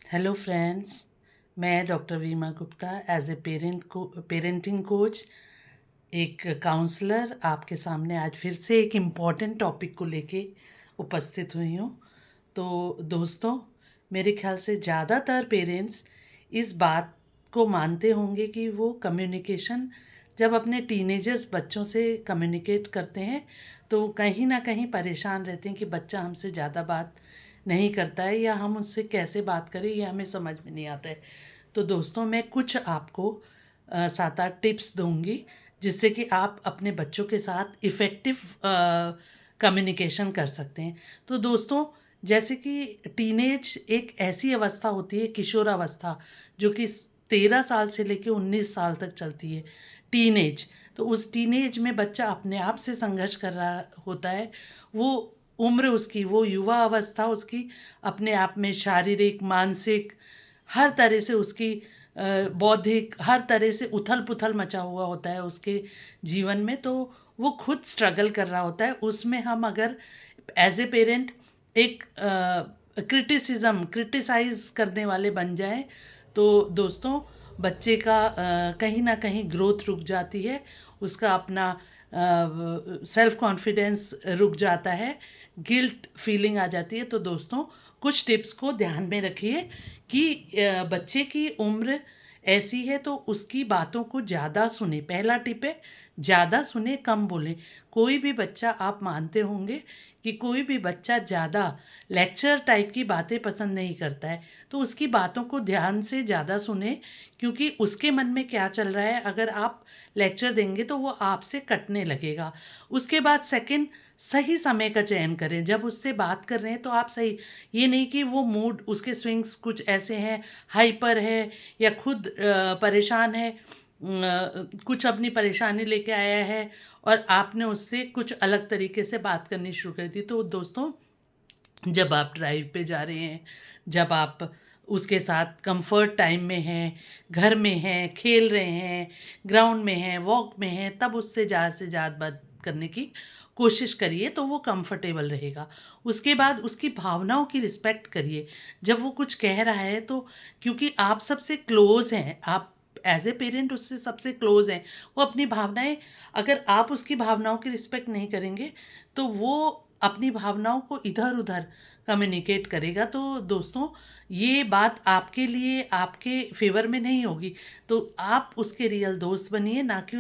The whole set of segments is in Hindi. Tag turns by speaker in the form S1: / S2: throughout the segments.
S1: हेलो फ्रेंड्स, मैं doctor Veema Gupta as a parenting coach, एक काउंसलर आपके सामने आज फिर से एक इम्पॉर्टेंट टॉपिक को लेके उपस्थित हुई हूँ। तो दोस्तों, मेरे ख्याल से ज़्यादातर पेरेंट्स इस बात को मानते होंगे कि वो कम्युनिकेशन जब अपने टीनेजर्स बच्चों से कम्युनिकेट करते हैं तो कहीं ना कहीं परेशान रहते हैं कि बच्चा हमसे ज़्यादा बात नहीं करता है या हम उससे कैसे बात करें ये हमें समझ में नहीं आता है। तो दोस्तों, मैं कुछ आपको 7-8 टिप्स दूंगी जिससे कि आप अपने बच्चों के साथ इफ़ेक्टिव कम्युनिकेशन कर सकते हैं। तो दोस्तों, जैसे कि टीनेज एक ऐसी अवस्था होती है, किशोरावस्था, जो कि 13 साल से लेकर 19 साल तक चलती है। टीनेज, तो उस टीनेज में बच्चा अपने आप से संघर्ष कर रहा होता है। वो उम्र उसकी, वो युवा अवस्था उसकी अपने आप में शारीरिक, मानसिक, हर तरह से उसकी बौद्धिक, हर तरह से उथल पुथल मचा हुआ होता है उसके जीवन में। तो वो खुद स्ट्रगल कर रहा होता है। उसमें हम अगर एज ए पेरेंट एक क्रिटिसाइज करने वाले बन जाएं तो दोस्तों, बच्चे का कहीं ना कहीं ग्रोथ रुक जाती है, उसका अपना सेल्फ कॉन्फिडेंस रुक जाता है, गिल्ट फीलिंग आ जाती है। तो दोस्तों, कुछ टिप्स को ध्यान में रखिए कि बच्चे की उम्र ऐसी है तो उसकी बातों को ज़्यादा सुने। पहला टिप है, ज़्यादा सुने, कम बोलें। कोई भी बच्चा, आप मानते होंगे कि कोई भी बच्चा ज़्यादा लेक्चर टाइप की बातें पसंद नहीं करता है, तो उसकी बातों को ध्यान से ज़्यादा सुने, क्योंकि उसके मन में क्या चल रहा है, अगर आप लेक्चर देंगे तो वो आपसे कटने लगेगा। उसके बाद सेकंड, सही समय का चयन करें। जब उससे बात कर रहे हैं तो आप सही, ये नहीं कि वो मूड, उसके स्विंग्स कुछ ऐसे हैं, हाइपर है या खुद परेशान है, कुछ अपनी परेशानी लेके आया है और आपने उससे कुछ अलग तरीके से बात करनी शुरू कर दी। तो दोस्तों, जब आप ड्राइव पे जा रहे हैं, जब आप उसके साथ कंफर्ट टाइम में हैं, घर में हैं, खेल रहे हैं, ग्राउंड में हैं, वॉक में हैं, तब उससे ज़्यादा से ज़्यादा बात करने की कोशिश करिए तो वो कंफर्टेबल रहेगा। उसके बाद उसकी भावनाओं की रिस्पेक्ट करिए। जब वो कुछ कह रहा है तो, क्योंकि आप सबसे क्लोज हैं, आप एज ए पेरेंट उससे सबसे क्लोज हैं, वो अपनी भावनाएं, अगर आप उसकी भावनाओं की रिस्पेक्ट नहीं करेंगे तो वो अपनी भावनाओं को इधर उधर कम्युनिकेट करेगा। तो दोस्तों, ये बात आपके लिए, आपके फेवर में नहीं होगी। तो आप उसके रियल दोस्त बनिए, ना कि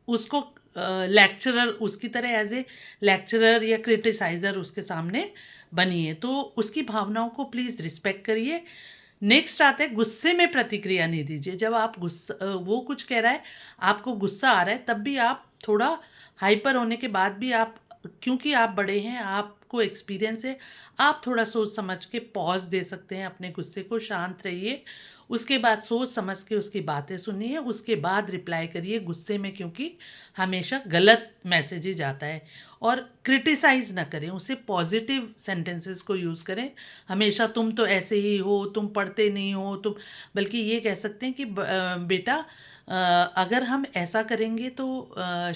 S1: उसको लेक्चरर, उसकी तरह एज ए लेक्चरर या क्रिटिसाइज़र उसके सामने बनिए। तो उसकी भावनाओं को प्लीज़ रिस्पेक्ट करिए। नेक्स्ट आता है, गुस्से में प्रतिक्रिया नहीं दीजिए। जब आप गुस्सा, वो कुछ कह रहा है, आपको गुस्सा आ रहा है, तब भी आप थोड़ा हाइपर होने के बाद भी आप, क्योंकि आप बड़े हैं, आपको एक्सपीरियंस है, आप थोड़ा सोच समझ के पॉज दे सकते हैं अपने गुस्से को, शांत रहिए। उसके बाद सोच समझ के उसकी बातें सुनिए, उसके बाद रिप्लाई करिए। गुस्से में क्योंकि हमेशा गलत मैसेजेज आता है। और क्रिटिसाइज ना करें उसे, पॉजिटिव सेंटेंसेस को यूज़ करें। हमेशा तुम तो ऐसे ही हो, तुम पढ़ते नहीं हो, तुम, बल्कि ये कह सकते हैं कि बेटा, अगर हम ऐसा करेंगे तो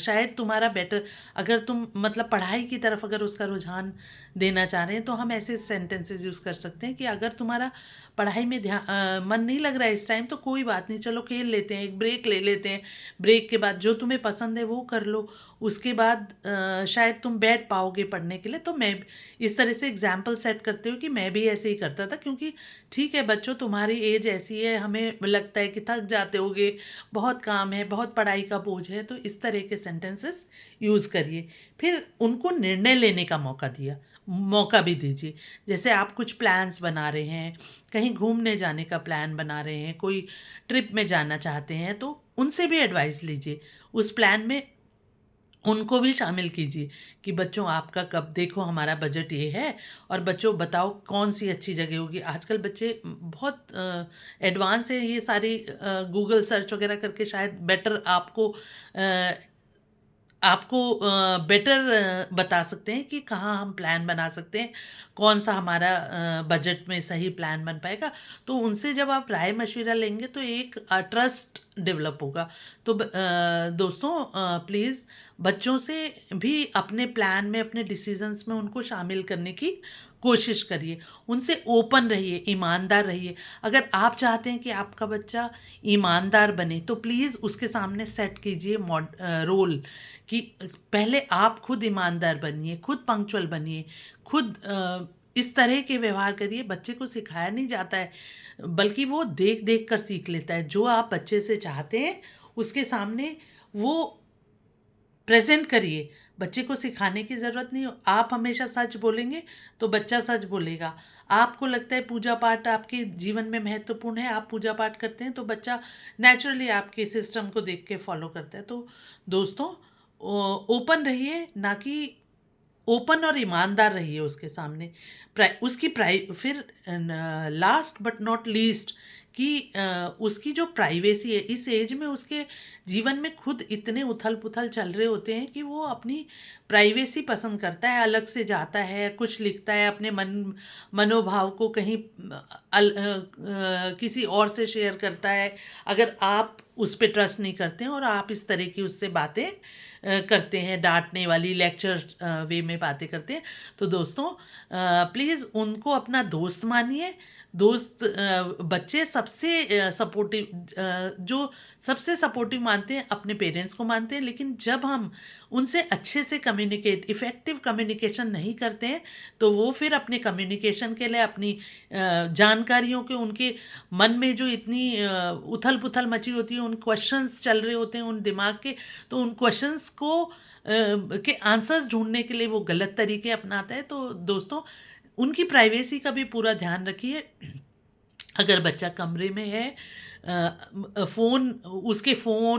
S1: शायद तुम्हारा बेटर, अगर तुम मतलब पढ़ाई की तरफ अगर उसका रुझान देना चाह रहे हैं तो हम ऐसे सेंटेंसेस यूज़ कर सकते हैं कि अगर तुम्हारा पढ़ाई में ध्यान, मन नहीं लग रहा है इस टाइम, तो कोई बात नहीं, चलो खेल लेते हैं, एक ब्रेक ले लेते हैं। ब्रेक के बाद जो तुम्हें पसंद है वो कर लो। उसके बाद शायद तुम बैठ पाओगे पढ़ने के लिए। तो मैं इस तरह से एग्जाम्पल सेट करते हो कि मैं भी ऐसे ही करता था, क्योंकि ठीक है बच्चों, तुम्हारी एज ऐसी है, हमें लगता है कि थक जाते होगे, बहुत काम है, बहुत पढ़ाई का बोझ है। तो इस तरह के सेंटेंसेस यूज़ करिए। फिर उनको निर्णय लेने का मौका भी दीजिए। जैसे आप कुछ प्लान्स बना रहे हैं, कहीं घूमने जाने का प्लान बना रहे हैं, कोई ट्रिप में जाना चाहते हैं, तो उनसे भी एडवाइस लीजिए। उस प्लान में उनको भी शामिल कीजिए कि बच्चों, आपका कब, देखो हमारा बजट ये है, और बच्चों बताओ कौन सी अच्छी जगह होगी। आजकल बच्चे बहुत एडवांस है, ये सारी गूगल सर्च वगैरह करके शायद बेटर आपको बेटर बता सकते हैं कि कहाँ हम प्लान बना सकते हैं, कौन सा हमारा बजट में सही प्लान बन पाएगा। तो उनसे जब आप राय मशविरा लेंगे तो एक ट्रस्ट डेवलप होगा। तो दोस्तों, प्लीज़ बच्चों से भी अपने प्लान में, अपने डिसीजंस में उनको शामिल करने की कोशिश करिए, उनसे ओपन रहिए, ईमानदार रहिए। अगर आप चाहते हैं कि आपका बच्चा ईमानदार बने तो प्लीज़ उसके सामने सेट कीजिए रोल कि पहले आप खुद ईमानदार बनिए, खुद पंक्चुअल बनिए, खुद इस तरह के व्यवहार करिए। बच्चे को सिखाया नहीं जाता है, बल्कि वो देख देख कर सीख लेता है। जो आप बच्चे से चाहते हैं उसके सामने वो प्रेजेंट करिए। बच्चे को सिखाने की ज़रूरत नहीं हो। आप हमेशा सच बोलेंगे तो बच्चा सच बोलेगा। आपको लगता है पूजा पाठ आपके जीवन में महत्वपूर्ण है, आप पूजा पाठ करते हैं, तो बच्चा नेचुरली आपके सिस्टम को देख के फॉलो करता है। तो दोस्तों, ओपन रहिए, ना कि ओपन और ईमानदार रहिए उसके सामने। उसकी फिर लास्ट बट नॉट लीस्ट कि उसकी जो प्राइवेसी है, इस एज में उसके जीवन में खुद इतने उथल पुथल चल रहे होते हैं कि वो अपनी प्राइवेसी पसंद करता है, अलग से जाता है, कुछ लिखता है, अपने मनोभाव को कहीं किसी और से शेयर करता है। अगर आप उस पर ट्रस्ट नहीं करते हैं और आप इस तरह की उससे बातें करते हैं, डांटने वाली लेक्चर वे में बातें करते हैं, तो दोस्तों प्लीज़ उनको अपना दोस्त मानिए। बच्चे सबसे सपोर्टिव, जो सबसे सपोर्टिव मानते हैं अपने पेरेंट्स को मानते हैं। लेकिन जब हम उनसे अच्छे से इफ़ेक्टिव कम्युनिकेशन नहीं करते हैं, तो वो फिर अपने कम्युनिकेशन के लिए अपनी जानकारियों के, उनके मन में जो इतनी उथल पुथल मची होती है, उन क्वेश्चंस चल रहे होते हैं उन दिमाग के, तो उन क्वेश्चंस को के आंसर्स ढूंढने के लिए वो गलत तरीके अपनाता है। तो दोस्तों, उनकी प्राइवेसी का भी पूरा ध्यान रखिए। अगर बच्चा कमरे में है, फ़ोन,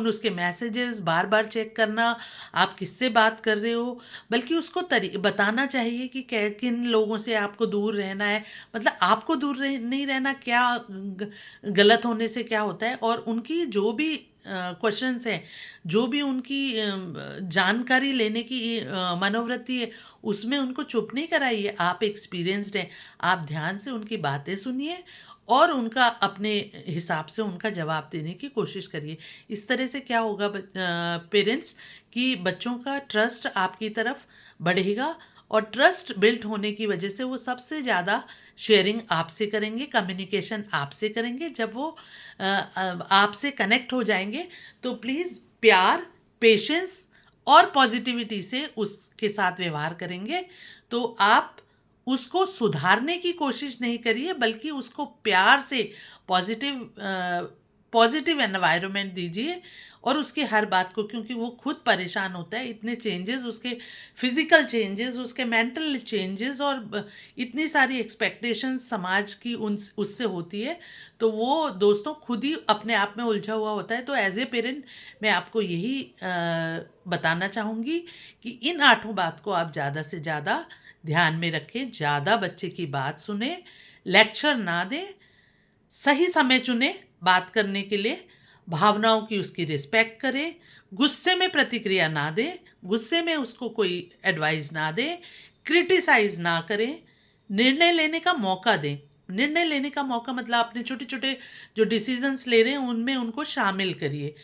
S1: उसके मैसेजेस बार बार चेक करना, आप किससे बात कर रहे हो, बल्कि उसको बताना चाहिए कि किन लोगों से आपको दूर रहना है। मतलब आपको दूर नहीं रहना, क्या गलत होने से क्या होता है, और उनकी जो भी क्वेश्चंस हैं, जो भी उनकी जानकारी लेने की मनोवृत्ति है, उसमें उनको चुप नहीं कराइए। आप एक्सपीरियंस्ड हैं, आप ध्यान से उनकी बातें सुनिए और उनका अपने हिसाब से उनका जवाब देने की कोशिश करिए। इस तरह से क्या होगा पेरेंट्स, कि बच्चों का ट्रस्ट आपकी तरफ बढ़ेगा, और ट्रस्ट बिल्ट होने की वजह से वो सबसे ज़्यादा शेयरिंग आपसे करेंगे, कम्युनिकेशन आपसे करेंगे। जब वो आपसे कनेक्ट हो जाएंगे, तो प्लीज़ प्यार, पेशेंस और पॉजिटिविटी से उसके साथ व्यवहार करेंगे। तो आप उसको सुधारने की कोशिश नहीं करिए, बल्कि उसको प्यार से पॉजिटिव पॉजिटिव एनवायरनमेंट दीजिए, और उसकी हर बात को, क्योंकि वो खुद परेशान होता है, इतने चेंजेस, उसके फिजिकल चेंजेस, उसके मेंटल चेंजेस, और इतनी सारी एक्सपेक्टेशंस समाज की उससे होती है, तो वो दोस्तों खुद ही अपने आप में उलझा हुआ होता है। तो एज ए पेरेंट मैं आपको यही बताना चाहूँगी कि इन 8 बात को आप ज़्यादा से ज़्यादा ध्यान में रखें। ज़्यादा बच्चे की बात सुने, लेक्चर ना दें, सही समय चुने बात करने के लिए, भावनाओं की उसकी रिस्पेक्ट करें, गुस्से में प्रतिक्रिया ना दें, गुस्से में उसको कोई एडवाइस ना दें, क्रिटिसाइज ना करें, निर्णय लेने का मौका दें। निर्णय लेने का मौका मतलब अपने छोटे छोटे जो डिसीजंस ले रहे हैं उनमें उनको शामिल करिए।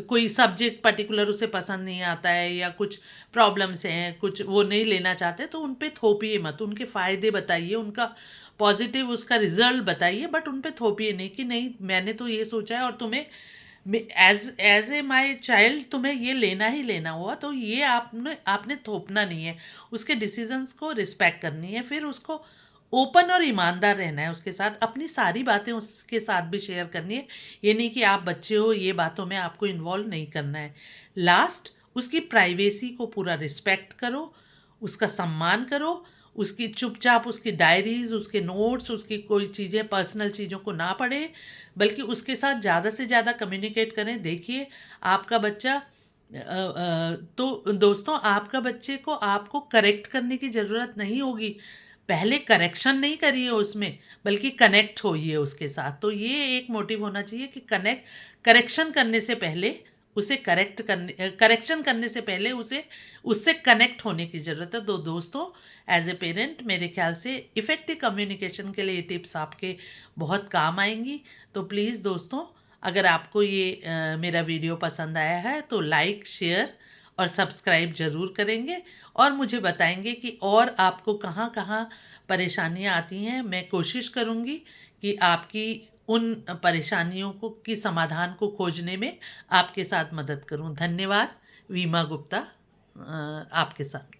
S1: कोई सब्जेक्ट पर्टिकुलर उसे पसंद नहीं आता है, या कुछ प्रॉब्लम्स हैं, कुछ वो नहीं लेना चाहते, तो उन पे थोपिए मत। उनके फ़ायदे बताइए, उनका पॉजिटिव उसका रिजल्ट बताइए, बट उन पे थोपिए नहीं कि नहीं मैंने तो ये सोचा है और तुम्हें as as a my child तुम्हें ये लेना ही लेना हुआ, तो ये आपने थोपना नहीं है। उसके डिसीजंस को रिस्पेक्ट करनी है, फिर उसको ओपन और ईमानदार रहना है उसके साथ, अपनी सारी बातें उसके साथ भी शेयर करनी है। ये नहीं कि आप बच्चे हो, ये बातों में आपको इन्वॉल्व नहीं करना है। लास्ट, उसकी प्राइवेसी को पूरा रिस्पेक्ट करो, उसका सम्मान करो, उसकी चुपचाप उसकी डायरीज, उसके नोट्स, उसकी कोई चीज़ें, पर्सनल चीज़ों को ना पढ़े, बल्कि उसके साथ ज़्यादा से ज़्यादा कम्युनिकेट करें। देखिए आपका बच्चा तो दोस्तों, आपका बच्चे को आपको करेक्ट करने की ज़रूरत नहीं होगी। पहले करेक्शन नहीं करिए उसमें, बल्कि कनेक्ट होइए उसके साथ। तो ये एक मोटिव होना चाहिए कि करेक्शन करने से पहले उसे करेक्शन करने से पहले उसे उससे कनेक्ट होने की ज़रूरत है। तो दोस्तों, एज ए पेरेंट मेरे ख्याल से इफ़ेक्टिव कम्युनिकेशन के लिए ये टिप्स आपके बहुत काम आएंगी। तो प्लीज़ दोस्तों, अगर आपको ये मेरा वीडियो पसंद आया है तो लाइक, शेयर और सब्सक्राइब ज़रूर करेंगे, और मुझे बताएंगे कि और आपको कहाँ कहाँ परेशानियाँ आती हैं, मैं कोशिश करूँगी कि आपकी उन परेशानियों को की समाधान को खोजने में आपके साथ मदद करूँ। धन्यवाद। वीमा गुप्ता आपके साथ।